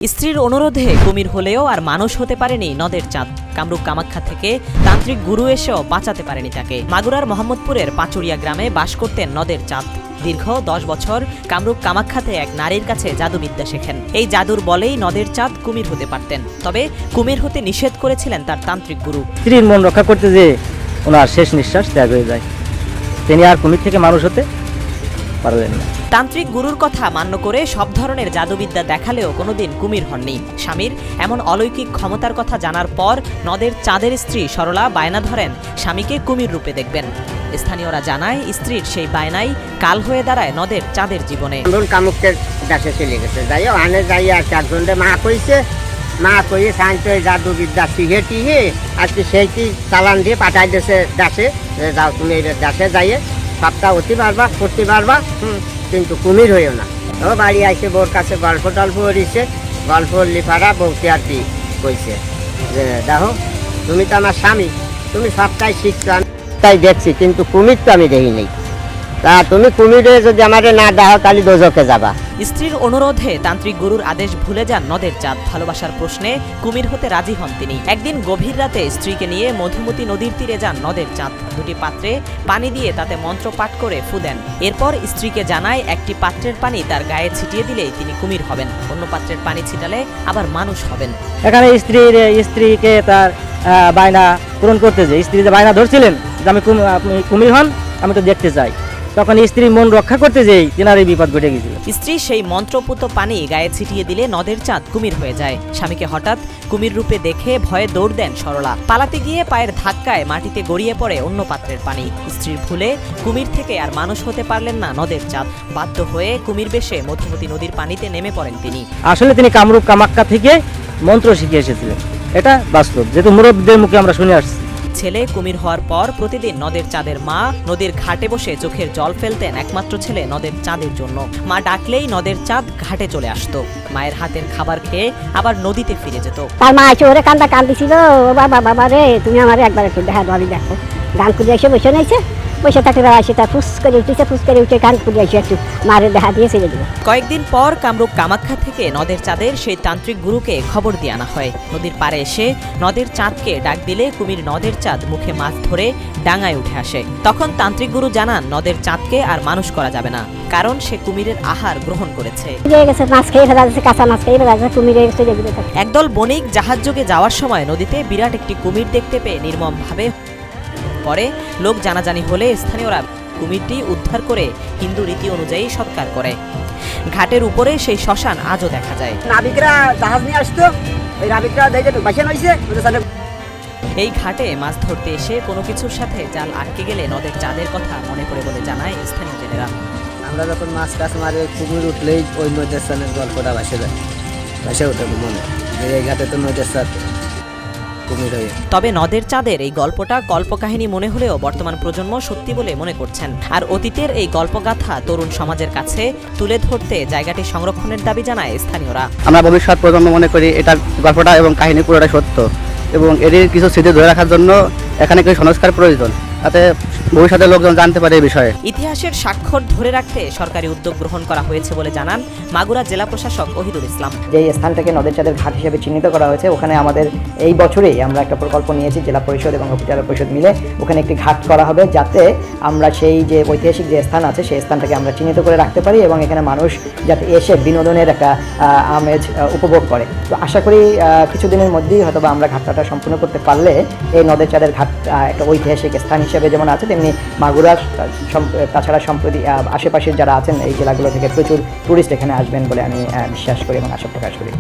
স্ত্রীর অনুরোধে কুমির হলেও আর মানুষ হতে পারেনি নদের চাঁদ। কামরূপ কামাখ্যা থেকে তান্ত্রিক গুরু এসেও বাঁচাতে পারেনি তাকে। মাগুরার মোহাম্মদপুরের পাচুরিয়া গ্রামে বাস করতেন নদের চাঁদ। দীর্ঘ 10 বছর কামরূপ কামাখ্যাতে এক নারীর কাছে জাদুবিদ্যা শেখেন। এই জাদুর বলেই নদের চাঁদ কুমির হতে পারতেন, তবে কুমির হতে নিষেধ করেছিলেন তার তান্ত্রিক গুরু। স্ত্রীর মন রক্ষা করতে যে ওনার শেষ নিঃশ্বাস ত্যাগ হয়ে যায়, তিনি আর কুমির থেকে মানুষ হতে পারলেন না। তান্ত্রিক গুরুর কথা মান্য করে সব ধরনের জাদুবিদ্যা দেখালেও কোনোদিন কুমির হননি। স্বামীর এমন অলৌকিক ক্ষমতার কথা জানার পর নদের চাঁদের স্ত্রী সরলা বায়না ধরেন স্বামীকে কুমির রূপে দেখবেন। স্থানীয়রা জানায় স্ত্রীর সেই বায়নাই কাল হয়ে দাঁড়ায় নদের চাঁদের জীবনে। কামুকের দেশে চলে গেছে, যাই আনে যাই আর চারজনকে মা কইছে, মা কইয়ে সাইন্স জাদুবিদ্যা শিখে টিহে আজকে সেইটি চালান দিয়ে পাঠাই দিয়েছে দেশে, যাও তুমি এই দেশে যাইয়ে সবটা অতি পারবা করতে পারবা, কিন্তু কুমির হইও না। ও বাড়ি আইসে বোর কাছে গল্প টল্প করিছে, গল্প লিফারা বউকে আর কি কইছে যে দেখো তুমি তো আমার স্বামী, তুমি সবটাই শিখছো, তাই দেখছি, কিন্তু কুমির তো আমি দেখি নেই। তা তুমি কুমিরে যদি আমারে না দাও তাহলে দোজকে যাবা। স্ত্রীর অনুরোধে তান্ত্রিক গুরুর আদেশ ভুলে যান নদের চাঁদ। ভালোবাসার প্রশ্নে কুমির হতে রাজি হন তিনি। একদিন গভীর রাতে স্ত্রীকে নিয়ে মধুমতি নদীর তীরে যান নদের চাঁদ। দুটি পাত্রে পানি দিয়ে তাতে মন্ত্র পাঠ করে ফু দেন। এরপর স্ত্রীকে জানায় একটি পাত্রের পানি তার গায়ে ছিটিয়ে দিলেই তিনি কুমির হবেন, অন্য পাত্রের পানি ছিটালে আবার মানুষ হবেন। এখানে স্ত্রীকে তার বায়না পূরণ করতে যে স্ত্রী যে বায়না ধরছিলেন যে আপনি কুমির হন, আমি তো দেখতে চাই, তখন স্ত্রী মন রক্ষা করতে যেই তিনার এই বিপদ ঘটে গেছিল। স্ত্রী সেই মন্ত্রপুত পানি গায়ে ছিটিয়ে দিলে নদের চাঁদ কুমির হয়ে যায়। স্বামীকে হঠাৎ কুমির রূপে দেখে ভয়ে দৌড় দেন সরলা। পালাতে গিয়ে পায়ের ধাক্কায় মাটিতে গড়িয়ে পড়ে অন্য পাত্রের পানি। স্ত্রীর ভুলে কুমির থেকে আর মানুষ হতে পারলেন না নদের চাঁদ। বাধ্য হয়ে কুমির বেশে মধুমতি নদীর পানিতে নেমে পড়েন তিনি। আসলে তিনি কামরূপ কামাখ্যা থেকে মন্ত্র শিখে এসেছিলেন, এটা বাস্তব, যেহেতু মুরব্বীদের মুখে আমরা শুনে আসছি। ছেলে কুমির হওয়ার পর প্রতিদিন নদের চাঁদের মা নদীর ঘাটে বসে চোখের জল ফেলতেন একমাত্র ছেলে নদের চাঁদের জন্য। মা ডাকলেই নদের চাঁদ ঘাটে চলে আসতো। মায়ের হাতের খাবার খেয়ে আবার নদীতে ফিরে যেত। তার মা এসে ওরে কান্দিছিল, ও বাবা রে তুমি আমার একবার একটু দেখা দাবি দেখো। গান করে এসে বসে নিয়েছে, বসে থাকতে আসে তার ফুস করে উঠে গান করে এসে একটু মারের দেখা দিয়ে ছেড়ে দিল। কয়েকদিন পর কামরূপ কামাখ্যা থেকে নদের চাঁদের সেই তান্ত্রিক গুরুকে খবর দিয়ে আনা হয়। নদীর পাড়ে এসে নদের চাঁদকে ডাক দিলে কুমির নদের চাঁদ মুখে মাছ ধরে ডাঙায় উঠে আসে। তখন তান্ত্রিক গুরু জানান নদের চাঁদকে আর মানুষ করা যাবে না, কারণ সে কুমিরের আহার গ্রহণ করেছে। মাছ খেয়ে ফেলা যাচ্ছে, কাঁচা মাছ খেয়ে ফেলা যাচ্ছে, কুমিরে একদল বণিক জাহাজযোগে যাওয়ার সময় নদীতে বিরাট একটি কুমির দেখতে পেয়ে নির্মমভাবে পরে লোক জানাজানি হলে স্থানীয়রা কুমিরটি উদ্ধার করে হিন্দু রীতি অনুযায়ী সৎকার করে। ঘাটের উপরে সেই শ্মশান আজও দেখা যায়। নাবিকরা জাহাজ নিয়ে আসতো, ওই নাবিকরা দেখে বাসা নইছে। এই ঘাটে মাছ ধরতে এসে কোনো কিছুর সাথে জাল আটকে গেলে নদের চাঁদের কথা মনে পড়ে বলে জানায় স্থানীয় জেলেরা। আমরা যখন মাছ টাছ মারে কুমির উঠলেই ওই নদের চাঁদের গল্পটা ভাসে যায়, ভাসে ওঠে মনে এই ঘাটে তো নদের চাঁদ কুমির হয়ে। তবে নদের চাঁদের এই গল্পটা কল্পকাহিনী মনে হলেও বর্তমান প্রজন্ম সত্যি বলে মনে করছেন। আর অতীতের এই গল্পগাথা তরুণ সমাজের কাছে তুলে ধরতে জায়গাটি সংরক্ষণের দাবি জানায় স্থানীয়রা। আমরা ভবিষ্যৎ প্রজন্ম মনে করি এটা গল্পটা এবং কাহিনী পুরোটা সত্য, এবং এর কিছু স্মৃতি ধরে রাখার জন্য এখানে কিছু সংস্কার প্রয়োজন, যাতে ভবিষ্যতে লোকজন জানতে পারে এই বিষয়ে। ইতিহাসের স্বাক্ষর ধরে রাখতে সরকারি উদ্যোগ গ্রহণ করা হয়েছে বলে জানান মাগুরা জেলা প্রশাসক ওহিদুল ইসলাম। যে স্থানটাকে নদের চাঁদের ঘাট হিসেবে চিহ্নিত করা হয়েছে, ওখানে আমাদের এই বছরেই আমরা একটা প্রকল্প নিয়েছি, জেলা পরিষদ এবং উপজেলা পরিষদ মিলে ওখানে একটি ঘাট করা হবে, যাতে আমরা সেই যে ঐতিহাসিক যে স্থান আছে সেই স্থানটাকে আমরা চিহ্নিত করে রাখতে পারি এবং এখানে মানুষ যাতে এসে বিনোদনের একটা আমেজ উপভোগ করে। তো আশা করি কিছুদিনের মধ্যেই হয়তো আমরা ঘাটটা সম্পূর্ণ করতে পারলে এই নদের চাঁদের ঘাট একটা ঐতিহাসিক স্থান হিসেবে যেমন আছে, তেমনি মাগুরার তাছাড়া সম্প্রতি আশেপাশের যারা আছেন এই জেলাগুলো থেকে প্রচুর টুরিস্ট এখানে আসবেন বলে আমি বিশ্বাস করি এবং আশা প্রকাশ করি।